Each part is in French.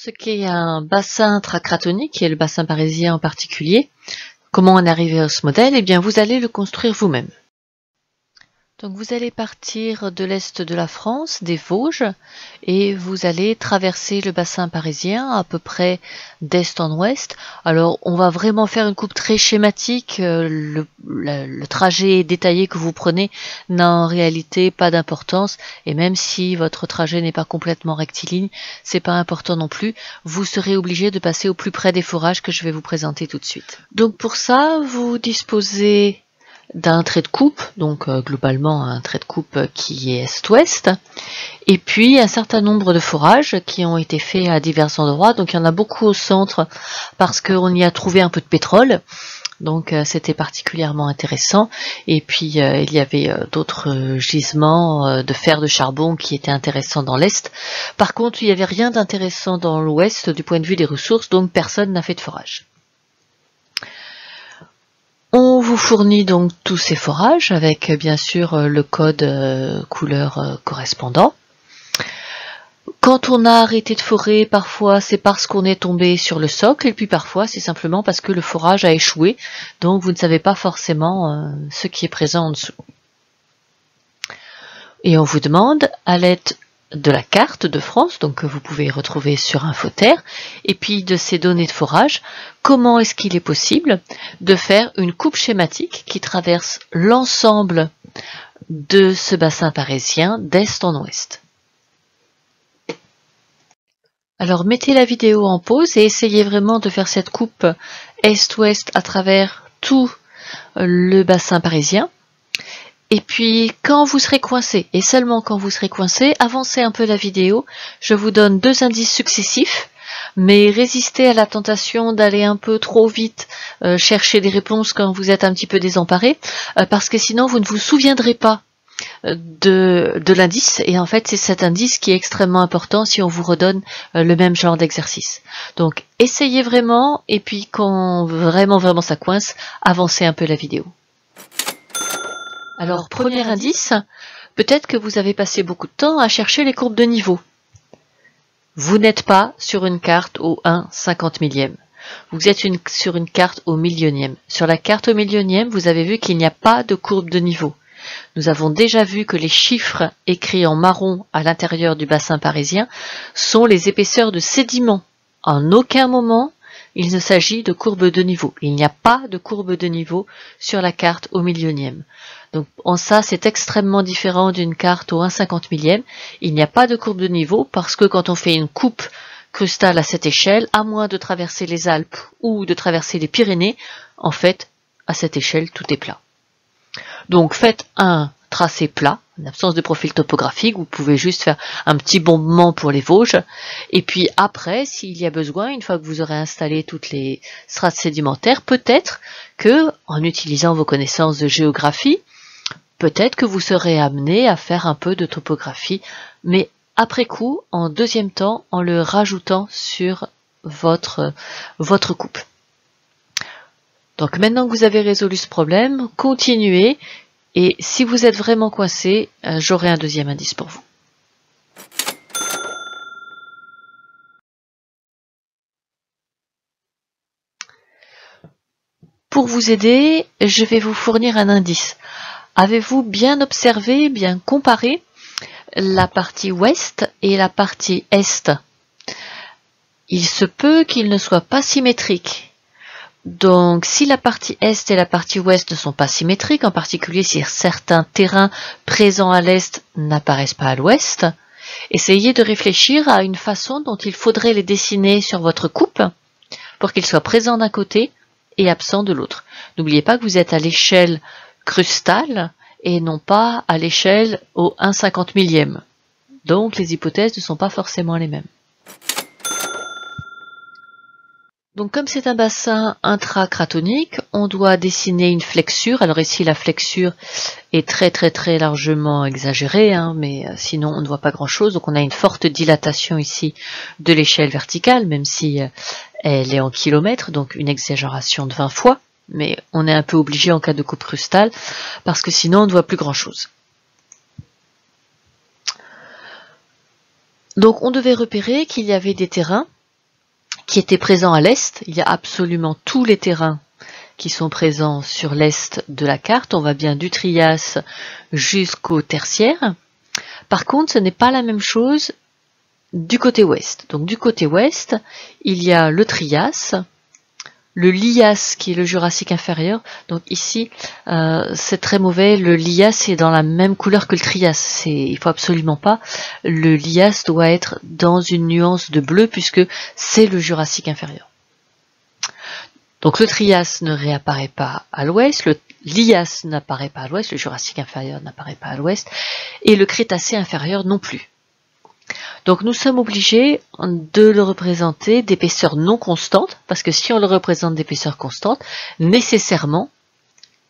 ce qu'est un bassin intracratonique et le bassin parisien en particulier. Comment on est arrivé à ce modèle? Eh bien, vous allez le construire vous-même. Donc vous allez partir de l'est de la France, des Vosges, et vous allez traverser le bassin parisien à peu près d'est en ouest. Alors on va vraiment faire une coupe très schématique, le trajet détaillé que vous prenez n'a en réalité pas d'importance, et même si votre trajet n'est pas complètement rectiligne, c'est pas important non plus, vous serez obligé de passer au plus près des forages que je vais vous présenter tout de suite. Donc pour ça, vous disposez d'un trait de coupe, donc globalement un trait de coupe qui est est-ouest, et puis un certain nombre de forages qui ont été faits à divers endroits. Donc il y en a beaucoup au centre parce qu'on y a trouvé un peu de pétrole, donc c'était particulièrement intéressant. Et puis il y avait d'autres gisements de fer de charbon qui étaient intéressants dans l'est. Par contre, il n'y avait rien d'intéressant dans l'ouest du point de vue des ressources, donc personne n'a fait de forage. On vous fournit donc tous ces forages avec bien sûr le code couleur correspondant. Quand on a arrêté de forer, parfois c'est parce qu'on est tombé sur le socle, et puis parfois c'est simplement parce que le forage a échoué, donc vous ne savez pas forcément ce qui est présent en dessous. Et on vous demande, à l'aide de la carte de France, donc que vous pouvez retrouver sur Infoterre, et puis de ces données de forage, comment est-ce qu'il est possible de faire une coupe schématique qui traverse l'ensemble de ce bassin parisien d'est en ouest. Alors mettez la vidéo en pause et essayez vraiment de faire cette coupe est-ouest à travers tout le bassin parisien. Et puis, quand vous serez coincé, et seulement quand vous serez coincé, avancez un peu la vidéo. Je vous donne 2 indices successifs, mais résistez à la tentation d'aller un peu trop vite chercher des réponses quand vous êtes un petit peu désemparé, parce que sinon vous ne vous souviendrez pas de l'indice, et en fait c'est cet indice qui est extrêmement important si on vous redonne le même genre d'exercice. Donc essayez vraiment, et puis quand vraiment ça coince, avancez un peu la vidéo. Alors, premier indice, peut-être que vous avez passé beaucoup de temps à chercher les courbes de niveau. Vous n'êtes pas sur une carte au 1/50 millième. Vous êtes sur une carte au millionième. Sur la carte au millionième, vous avez vu qu'il n'y a pas de courbe de niveau. Nous avons déjà vu que les chiffres écrits en marron à l'intérieur du bassin parisien sont les épaisseurs de sédiments. En aucun moment, il ne s'agit de courbe de niveau. Il n'y a pas de courbe de niveau sur la carte au millionième. Donc en ça, c'est extrêmement différent d'une carte au 1/50 millième. Il n'y a pas de courbe de niveau parce que quand on fait une coupe crustale à cette échelle, à moins de traverser les Alpes ou de traverser les Pyrénées, en fait, à cette échelle, tout est plat. Donc faites un tracé plat, en absence de profil topographique, vous pouvez juste faire un petit bombement pour les Vosges, et puis après, s'il y a besoin, une fois que vous aurez installé toutes les strates sédimentaires, peut-être que, en utilisant vos connaissances de géographie, peut-être que vous serez amené à faire un peu de topographie, mais après coup, en deuxième temps, en le rajoutant sur votre coupe. Donc maintenant que vous avez résolu ce problème, continuez, et si vous êtes vraiment coincé, j'aurai un deuxième indice pour vous. Pour vous aider, je vais vous fournir un indice. Avez-vous bien observé, bien comparé la partie ouest et la partie est? Il se peut qu'ils ne soient pas symétriques. Donc, si la partie est et la partie ouest ne sont pas symétriques, en particulier si certains terrains présents à l'est n'apparaissent pas à l'ouest, essayez de réfléchir à une façon dont il faudrait les dessiner sur votre coupe pour qu'ils soient présents d'un côté et absents de l'autre. N'oubliez pas que vous êtes à l'échelle crustale et non pas à l'échelle au 1/50 millième. Donc, les hypothèses ne sont pas forcément les mêmes. Donc comme c'est un bassin intracratonique, on doit dessiner une flexure. Alors ici la flexure est très largement exagérée, mais sinon on ne voit pas grand chose. Donc on a une forte dilatation ici de l'échelle verticale, même si elle est en kilomètres, donc une exagération de 20 fois. Mais on est un peu obligé en cas de coupe crustale, parce que sinon on ne voit plus grand chose. Donc on devait repérer qu'il y avait des terrains qui étaient présents à l'est. Il y a absolument tous les terrains qui sont présents sur l'est de la carte. On va bien du Trias jusqu'au Tertiaire. Par contre, ce n'est pas la même chose du côté ouest. Donc du côté ouest, il y a le Trias, le Lias qui est le Jurassique inférieur. Donc ici, c'est très mauvais. Le Lias est dans la même couleur que le Trias. Il faut absolument pas. Le Lias doit être dans une nuance de bleu puisque c'est le Jurassique inférieur. Donc le Trias ne réapparaît pas à l'ouest, le Lias n'apparaît pas à l'ouest, le Jurassique inférieur n'apparaît pas à l'ouest, et le Crétacé inférieur non plus. Donc nous sommes obligés de le représenter d'épaisseur non constante, parce que si on le représente d'épaisseur constante, nécessairement,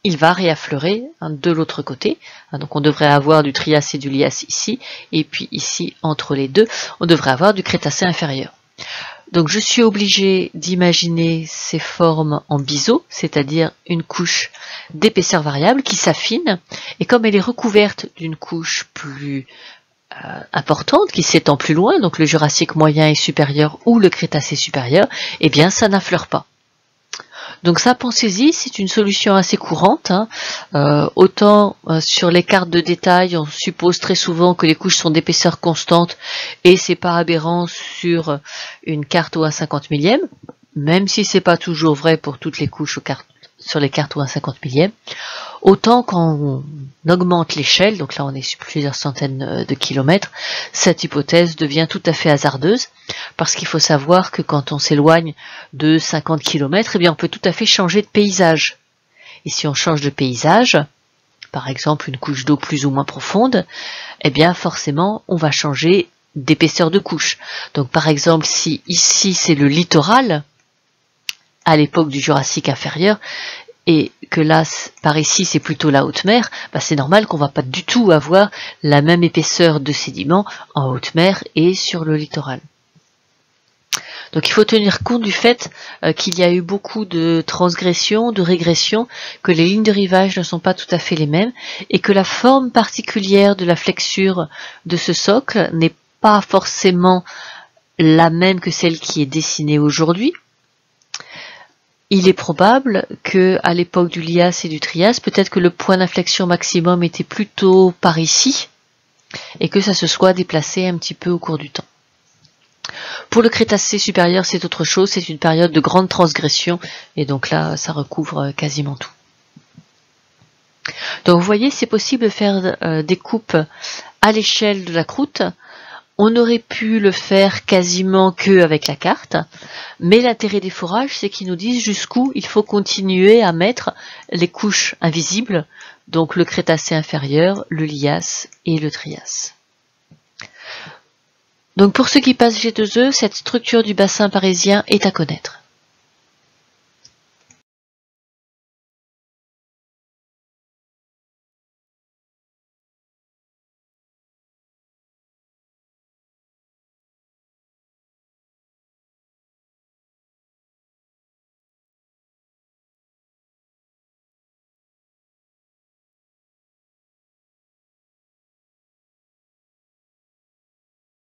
il va réaffleurer de l'autre côté. Donc on devrait avoir du Trias et du Lias ici, et puis ici, entre les deux, on devrait avoir du Crétacé inférieur. Donc je suis obligé d'imaginer ces formes en biseau, c'est-à-dire une couche d'épaisseur variable qui s'affine, et comme elle est recouverte d'une couche plus importante, qui s'étend plus loin, donc le Jurassique moyen et supérieur ou le Crétacé supérieur, eh bien ça n'affleure pas. Donc ça, pensez-y, c'est une solution assez courante. Autant sur les cartes de détail, on suppose très souvent que les couches sont d'épaisseur constante et c'est pas aberrant sur une carte au 1/50 millième, même si c'est pas toujours vrai pour toutes les couches sur les cartes au 1/50 millième. Autant quand on augmente l'échelle, donc là on est sur plusieurs centaines de kilomètres, cette hypothèse devient tout à fait hasardeuse, parce qu'il faut savoir que quand on s'éloigne de 50 km, eh bien on peut tout à fait changer de paysage. Et si on change de paysage, par exemple une couche d'eau plus ou moins profonde, eh bien forcément on va changer d'épaisseur de couche. Donc par exemple si ici c'est le littoral, à l'époque du Jurassique inférieur, et que là, par ici, c'est plutôt la haute mer, bah c'est normal qu'on va pas du tout avoir la même épaisseur de sédiments en haute mer et sur le littoral. Donc il faut tenir compte du fait qu'il y a eu beaucoup de transgressions, de régressions, que les lignes de rivage ne sont pas tout à fait les mêmes, et que la forme particulière de la flexure de ce socle n'est pas forcément la même que celle qui est dessinée aujourd'hui. Il est probable que, à l'époque du Lias et du Trias, peut-être que le point d'inflexion maximum était plutôt par ici, et que ça se soit déplacé un petit peu au cours du temps. Pour le Crétacé supérieur, c'est autre chose, c'est une période de grande transgression, et donc là, ça recouvre quasiment tout. Donc vous voyez, c'est possible de faire des coupes à l'échelle de la croûte. On aurait pu le faire quasiment que avec la carte, mais l'intérêt des forages, c'est qu'ils nous disent jusqu'où il faut continuer à mettre les couches invisibles, donc le Crétacé inférieur, le Lias et le Trias. Donc pour ceux qui passent G2E, cette structure du bassin parisien est à connaître.